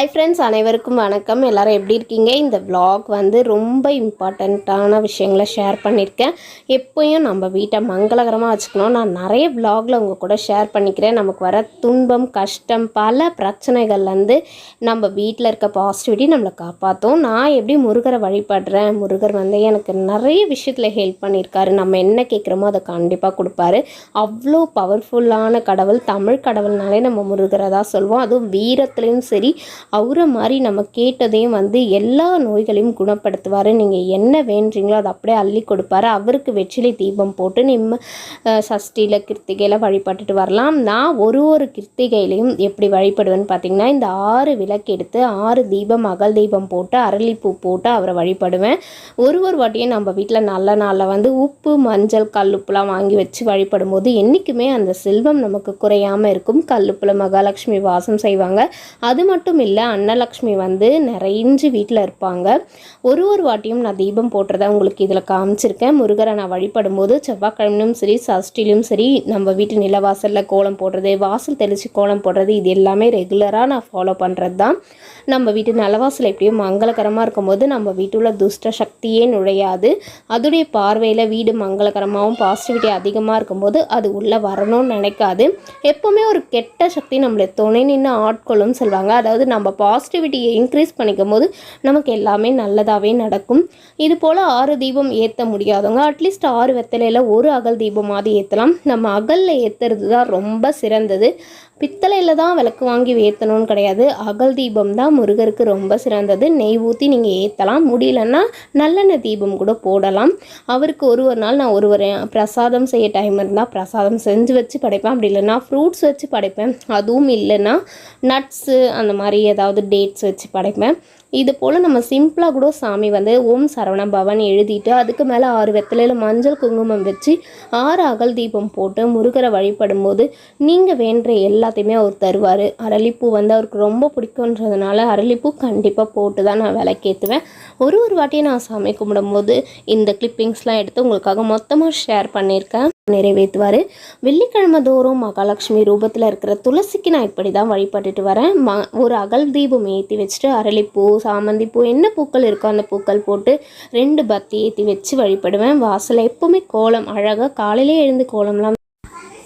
Hi friends, அனைவருக்கும் வணக்கம். எல்லோரும் எப்படி இருக்கீங்க? இந்த vlog வந்து ரொம்ப இம்பார்ட்டண்ட்டான விஷயங்களை ஷேர் பண்ணியிருக்கேன். எப்போயும் நம்ம வீட்டை மங்களகரமாக வச்சுக்கணும். நான் நிறைய vlogல உங்கள் கூட ஷேர் பண்ணிக்கிறேன். நமக்கு வர துன்பம், கஷ்டம், பல பிரச்சனைகள்லேருந்து நம்ம வீட்டில் இருக்க பாசிட்டிவிட்டி நம்மளை காப்பாற்றும். நான் எப்படி முருகரை வழிபடுறேன், முருகர் வந்து எனக்கு நிறைய விஷயத்தில் ஹெல்ப் பண்ணியிருக்காரு. நம்ம என்ன கேட்குறோமோ அதை கண்டிப்பாக கொடுப்பாரு. அவ்வளோ பவர்ஃபுல்லான கடவுள். தமிழ் கடவுள்னாலே நம்ம முருகரை தான் சொல்வோம். அதுவும் வீரத்துலேயும் சரி, அவரை மாதிரி நம்ம கேட்டதையும் வந்து எல்லா நோய்களையும் குணப்படுத்துவார். நீங்கள் என்ன வேண்டுறீங்களோ அதை அப்படியே அள்ளி கொடுப்பாரு. அவருக்கு வெற்றிலை தீபம் போட்டு சஷ்டியில் கிருத்திகையில் வழிபட்டுட்டு வரலாம். நான் ஒரு கிருத்திகையிலையும் எப்படி வழிபடுவேன்னு பார்த்தீங்கன்னா, இந்த 6 விளக்கு எடுத்து 6 தீபம், அகல் தீபம் போட்டு அரளிப்பூ போட்டு அவரை வழிபடுவேன். ஒரு வாட்டியும் நம்ம வீட்டில் நல்ல நாளில் வந்து உப்பு, மஞ்சள், கல்லுப்புலாம் வாங்கி வச்சு வழிபடும் போது என்றைக்குமே அந்த செல்வம் நமக்கு குறையாமல் இருக்கும். கல்லுப்புல மகாலட்சுமி வாசம் செய்வாங்க. அது மட்டும் இல்லை, அன்னலக்ஷ்மி வந்து நிறைஞ்சு வீட்டில் இருப்பாங்க. ஒரு வாட்டியும் நான் தீபம் போட்டுறத உங்களுக்கு இதில் காமிச்சிருக்கேன். முருகரை நான் வழிபடும் போது செவ்வாய்க்கிழமையும் சரி, சஷ்டிலையும் சரி, நம்ம வீட்டு நிலவாசலில் கோலம் போடுறது, வாசல் தெளித்து கோலம் போடுறது, இது எல்லாமே ரெகுலராக நான் ஃபாலோ பண்ணுறது தான். நம்ம வீட்டு நிலவாசல் எப்படியும் மங்களகரமாக இருக்கும்போது நம்ம வீட்டுள்ள துஷ்ட சக்தியே நுழையாது. அதோடைய பார்வையில் வீடு மங்களகரமாகவும் பாசிட்டிவிட்டி அதிகமாக இருக்கும்போது அது உள்ளே வரணும்னு நினைக்காது. எப்போவுமே ஒரு கெட்ட சக்தி நம்மளை துணை நின்று ஆட்கொள்ளும் சொல்லுவாங்க. அதாவது நம்ம பாசிட்டிவிட்டியை இன்க்ரீஸ் பண்ணிக்கும் போது நமக்கு எல்லாமே நல்லதாகவே நடக்கும். இது போல் 6 தீபம் ஏற்ற முடியாதவங்க அட்லீஸ்ட் 6 வெத்தலையில் ஒரு அகல் தீபமாவது ஏற்றலாம். நம்ம அகலில் ஏற்றுறது தான் ரொம்ப சிறந்தது. பித்தளையில் தான் விளக்கு வாங்கி ஏற்றணும்னு கிடையாது. அகல் தீபம் தான் முருகருக்கு ரொம்ப சிறந்தது. நெய் ஊற்றி நீங்கள் ஏற்றலாம். முடியலன்னா நல்லெண்ணெய் தீபம் கூட போடலாம். அவருக்கு ஒரு நாள் நான் பிரசாதம் செய்ய டைம் இருந்தால் பிரசாதம் செஞ்சு வச்சு படைப்பேன். அப்படி இல்லைன்னா ஃப்ரூட்ஸ் வச்சு படைப்பேன். அதுவும் இல்லைன்னா நட்ஸு அந்த மாதிரி ஏதாவது டேட்ஸ் வச்சு படைப்பேன். இது போல் நம்ம சிம்பிளாக கூட சாமி வந்து ஓம் சரவண பவன் எழுதிட்டு அதுக்கு மேலே 6 வெத்தலையில் மஞ்சள் குங்குமம் வச்சு 6 அகல் தீபம் போட்டு முருகரை வழிபடும் போது நீங்கள் வேண்டுற எல்லாத்தையுமே அவர் தருவார். அரளிப்பூ வந்து அவருக்கு ரொம்ப பிடிக்குன்றதுனால அரளிப்பூ கண்டிப்பாக போட்டு தான் நான் விளக்கேற்றுவேன். ஒரு வாட்டியும் நான் சாமி கும்பிடும்போது இந்த கிளிப்பிங்ஸ்லாம் எடுத்து உங்களுக்காக மொத்தமாக ஷேர் பண்ணியிருக்கேன். நிறைவேற்றுவார். வெள்ளிக்கிழமை தோறும் மகாலட்சுமி ரூபத்தில் இருக்கிற துளசிக்கு நான் இப்படி தான் வழிபட்டுட்டு வரேன். ஒரு அகல் தீபம் ஏற்றி வச்சுட்டு அரளிப்பூ, சாமந்தி பூ, என்ன பூக்கள் இருக்கோ அந்த பூக்கள் போட்டு 2 பத்தி ஏற்றி வச்சு வழிபடுவேன். வாசலை எப்போவுமே கோலம் அழகாக காலையிலே எழுந்து கோலம்லாம்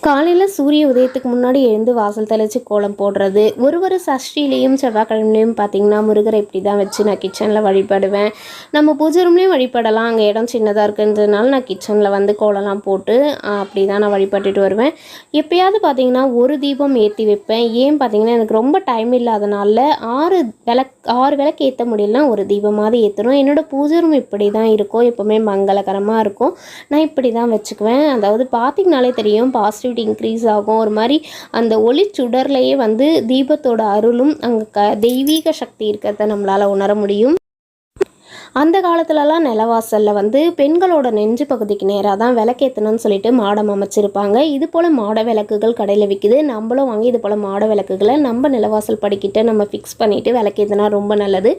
காலையில் சூரிய உதயத்துக்கு முன்னாடி எழுந்து வாசல் தெளித்து கோலம் போடுறது. ஒரு சஷ்டிலையும் செவ்வாய்க்கிழமையிலையும் பார்த்திங்கன்னா முருகரை இப்படி தான் வச்சு நான் கிச்சனில் வழிபடுவேன். நம்ம பூஜை ரூம்லேயும் வழிபடலாம். அங்கே இடம் சின்னதாக இருக்குன்றதுனால நான் கிச்சனில் வந்து கோலம்லாம் போட்டு அப்படி தான் நான் வழிபட்டுட்டு வருவேன். எப்போயாவது பார்த்திங்கன்னா ஒரு தீபம் ஏற்றி வைப்பேன். ஏன் பார்த்திங்கன்னா எனக்கு ரொம்ப டைம் இல்லாதனால 6 விளக்கு ஏற்ற முடியலனா ஒரு தீபமாவது ஏற்றணும். என்னோடய பூஜை ரூம் இப்படி தான் இருக்கும். எப்போவுமே மங்களகரமாக இருக்கும். நான் இப்படி தான் வச்சுக்குவேன். அதாவது பார்த்திங்கனாலே தெரியும், பாசிட்டிவ் இன்க்ரீஸ் ஆகும். ஒரு மாதிரி அந்த ஒளி சுடர்லையே வந்து தீபத்தோட அருளும் அங்கே தெய்வீக சக்தி இருக்கிறத நம்மளால் உணர முடியும். அந்த காலத்துலலாம் நிலவாசலில் வந்து பெண்களோட நெஞ்சு பகுதிக்கு நேராக தான் விளக்கேற்றணும்னு சொல்லிட்டு மாடம் அமைச்சிருப்பாங்க. இது போல் மாட விளக்குகள் கடையில் விற்கிது. நம்மளும் வாங்கி இது போல் மாட விளக்குகளை நம்ம நிலவாசல் படிக்கிட்ட நம்ம ஃபிக்ஸ் பண்ணிவிட்டு விளக்கேற்றினா ரொம்ப நல்லது.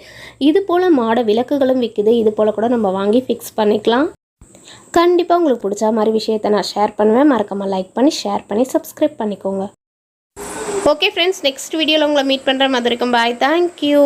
இது போல் மாட விளக்குகளும் விற்கிது. இது போல் கூட நம்ம வாங்கி ஃபிக்ஸ் பண்ணிக்கலாம். கண்டிப்பாக உங்களுக்கு பிடிச்ச மாதிரி விஷயத்தை நான் ஷேர் பண்ணுவேன். மறக்காமல் லைக் பண்ணி, ஷேர் பண்ணி, சப்ஸ்கிரைப் பண்ணிக்கோங்க. ஓகே ஃப்ரெண்ட்ஸ், நெக்ஸ்ட் வீடியோவில் உங்களை மீட் பண்ணுற மாதிரி இருக்கும். பாய், தேங்க்யூ.